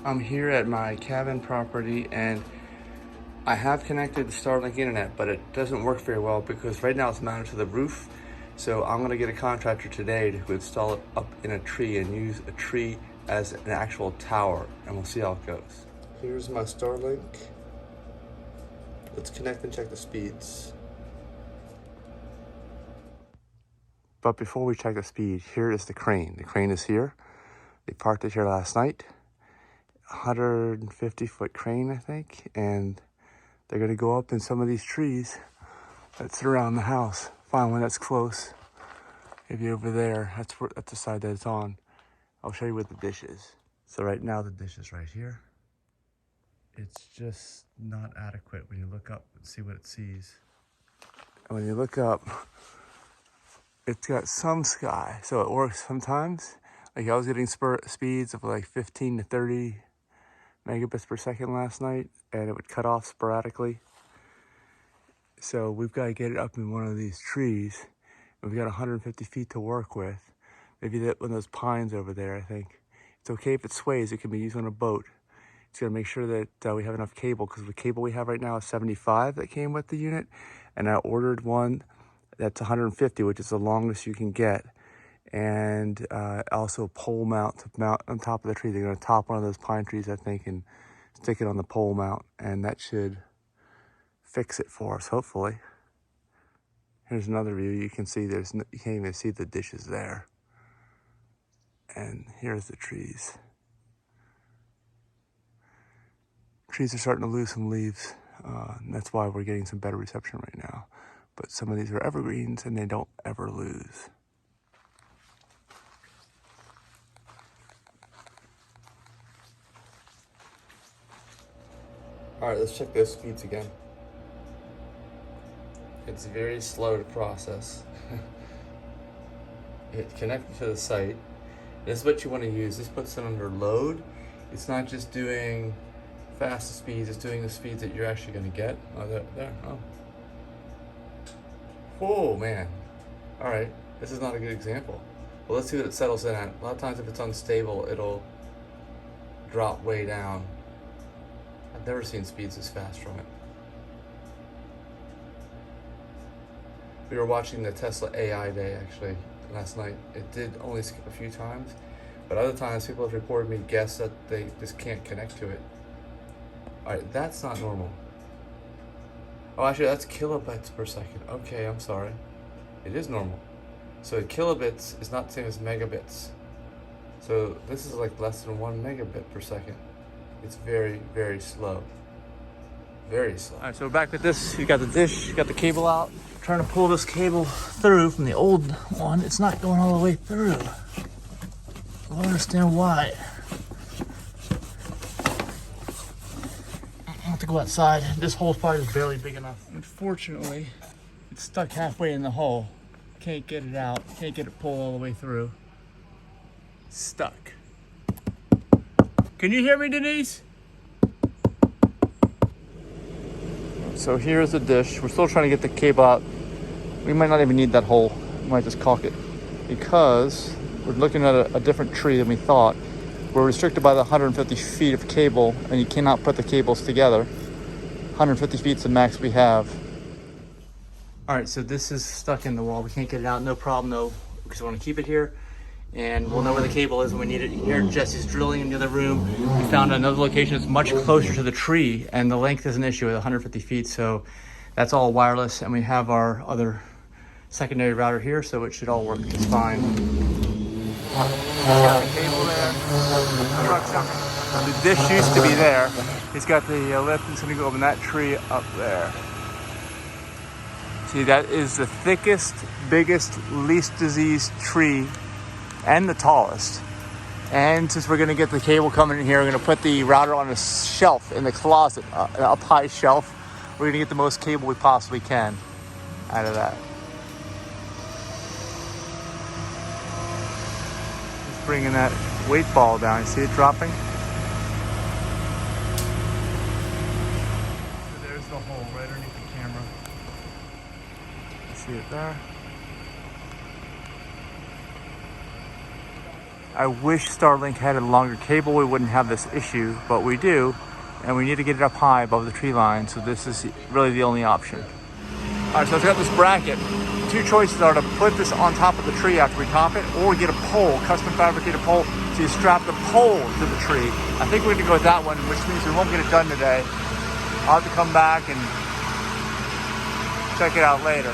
I'm here at my cabin property and I have connected the Starlink internet, but it doesn't work very well because right now it's mounted to the roof. So I'm gonna get a contractor today to install it up in a tree and use a tree as an actual tower, and we'll see how it goes. Here's my Starlink. Let's connect and check the speeds. But before we check the speed, here is the crane. The crane is here. They parked it here last night. 150-foot crane, I think, and they're gonna go up in some of these trees that surround the house. Find one that's close. Maybe over there. That's the side that it's on. I'll show you where the dish is. So right now the dish is right here. It's just not adequate when you look up and see what it sees. And when you look up, it's got some sky, so it works sometimes. Like I was getting speeds of like 15 to 30 megabits per second last night, and it would cut off sporadically. So we've got to get it up in one of these trees. We've got 150 feet to work with. Maybe one of those pines over there, I think. It's okay if it sways, it can be used on a boat. It's gonna make sure that we have enough cable, because the cable we have right now is 75 that came with the unit. And I ordered one that's 150, which is the longest you can get. And also pole mount to mount on top of the tree. They're gonna top one of those pine trees, I think, and stick it on the pole mount. And that should fix it for us, hopefully. Here's another view. You can see you can't even see the dishes there. And here's the trees. Trees are starting to lose some leaves. And that's why we're getting some better reception right now. But some of these are evergreens and they don't ever lose. All right, let's check those speeds again. It's very slow to process. It connected to the site. This is what you want to use. This puts it under load. It's not just doing fast speeds, it's doing the speeds that you're actually going to get. Oh, there. Oh, man. All right, this is not a good example. Well, let's see what it settles in at. A lot of times if it's unstable, it'll drop way down. I've never seen speeds this fast from it. We were watching the Tesla AI day actually last night. It did only skip a few times, but other times people have reported me guess that they just can't connect to it. All right, that's not normal. Oh, actually that's kilobits per second. Okay, I'm sorry. It is normal. So kilobits is not the same as megabits. So this is like less than 1 megabit per second. It's very, very slow. Very slow. All right, so we're back with this. You got the dish, you got the cable out. Trying to pull this cable through from the old one. It's not going all the way through. I don't understand why. I have to go outside. This hole probably is barely big enough. Unfortunately, it's stuck halfway in the hole. Can't get it out. Can't get it pulled all the way through. Stuck. Can you hear me, Denise? So here's the dish. We're still trying to get the cable out. We might not even need that hole. We might just caulk it because we're looking at a different tree than we thought. We're restricted by the 150 feet of cable, and you cannot put the cables together. 150 feet is the max we have. All right, so this is stuck in the wall. We can't get it out, no problem though, because we want to keep it here. And we'll know where the cable is when we need it. Here, Jesse's drilling in the other room. We found another location that's much closer to the tree, and the length is an issue at 150 feet, so that's all wireless. And we have our other secondary router here, so it should all work just fine. Got the cable there. The dish used to be there. It's got the lift, and it's gonna go up in that tree up there. See, that is the thickest, biggest, least diseased tree and the tallest. And since we're gonna get the cable coming in here, we're gonna put the router on a shelf in the closet, an up high shelf. We're gonna get the most cable we possibly can out of that. Just bringing that weight ball down. You see it dropping? So there's the hole right underneath the camera. You see it there? I wish STARLINK had a longer cable. We wouldn't have this issue, but we do. And we need to get it up high above the tree line. So this is really the only option. All right, so I've got this bracket. Two choices are to put this on top of the tree after we top it, or get a pole, custom fabricated pole. So you strap the pole to the tree. I think we're gonna go with that one, which means we won't get it done today. I'll have to come back and check it out later.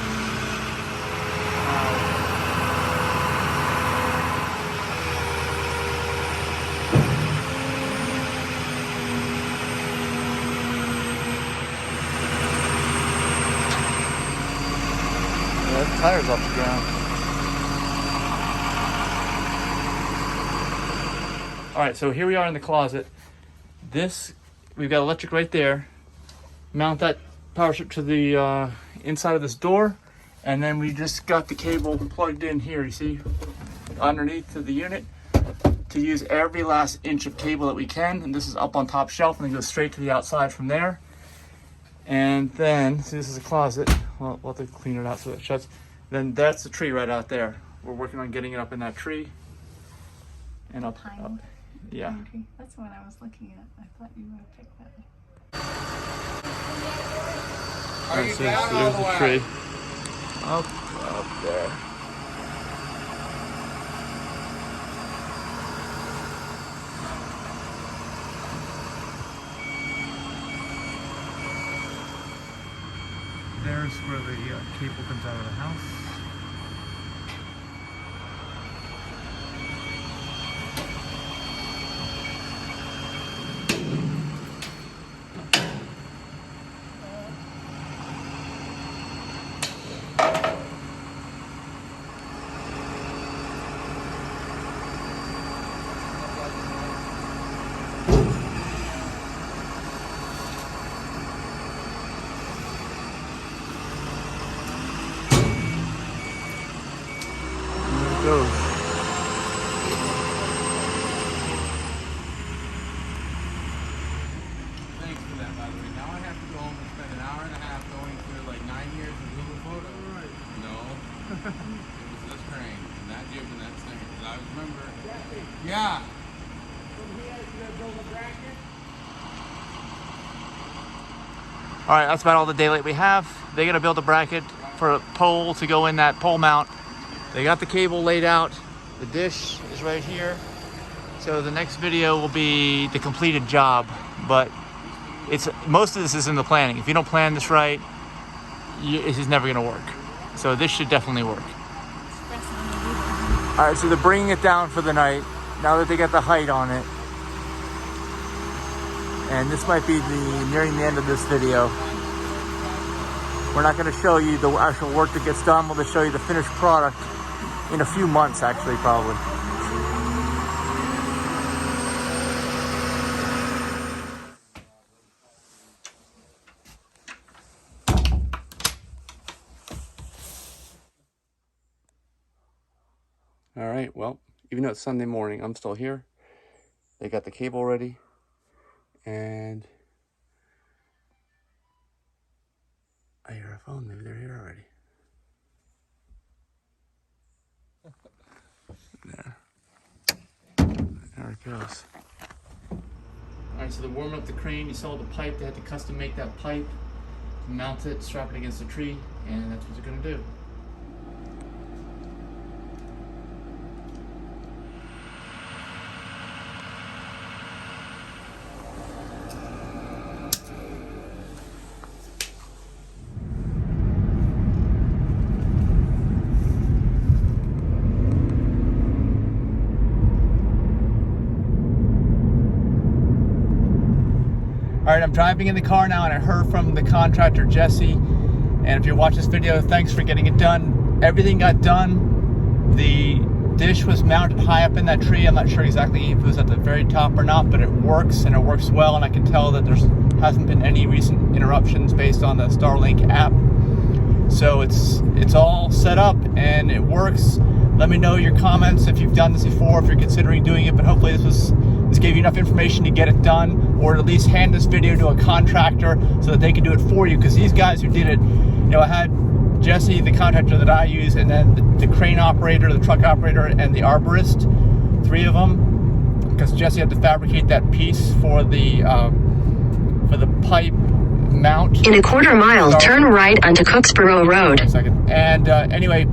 The tire's off the ground. All right, so here we are in the closet. We've got electric right there. Mount that power strip to the inside of this door, and then we just got the cable plugged in here, you see, underneath to the unit, to use every last inch of cable that we can. And this is up on top shelf, and then goes straight to the outside from there. And then, see, this is a closet. Well, we'll have to clean it out so it shuts. Then that's the tree right out there. We're working on getting it up in that tree. And up. Yeah. Pine tree. That's the one I was looking at. I thought you would have picked that. There's the tree. Up there. There's where the cable comes out of the house. Goes. Thanks for that, by the way. Now I have to go home and spend an hour and a half going through like 9 years of Google Photos. Right. No. It was this crane, and that jib, and that stinger. And I remember. Yeah. All right, that's about all the daylight we have. They're gonna build a bracket for a pole to go in that pole mount. They got the cable laid out. The dish is right here. So the next video will be the completed job, but most of this is in the planning. If you don't plan this right, this is never gonna work. So this should definitely work. All right, so they're bringing it down for the night now that they got the height on it. And this might be nearing the end of this video. We're not gonna show you the actual work that gets done. We'll just show you the finished product in a few months, actually, probably. All right, well, even though it's Sunday morning, I'm still here. They got the cable ready, and I hear a phone. Maybe they're here already. There it goes. All right, so they're warming up the crane. You saw the pipe. They had to custom make that pipe, mount it, strap it against the tree, and that's what they're gonna do. All right, I'm driving in the car now, and I heard from the contractor, Jesse. And if you watch this video, thanks for getting it done. Everything got done. The dish was mounted high up in that tree. I'm not sure exactly if it was at the very top or not, but it works, and it works well. And I can tell that there hasn't been any recent interruptions based on the STARLINK app. So it's all set up and it works. Let me know your comments if you've done this before, if you're considering doing it, but hopefully this gave you enough information to get it done, or at least hand this video to a contractor so that they can do it for you. Because these guys who did it, I had Jesse, the contractor that I use, and then the crane operator, the truck operator, and the arborist 3 of them, because Jesse had to fabricate that piece for the pipe mount. In a quarter mile, turn right onto Cooksboro Road. And anyway,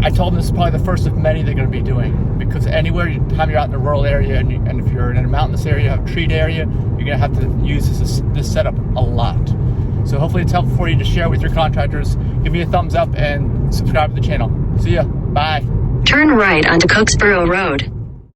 I told them this is probably the first of many they're going to be doing, because anywhere time you're out in a rural area, and if you're in a mountainous area, you have a treed area, you're going to have to use this setup a lot. So hopefully it's helpful for you to share with your contractors. Give me a thumbs up and subscribe to the channel. See ya. Bye. Turn right onto Cooksboro Road.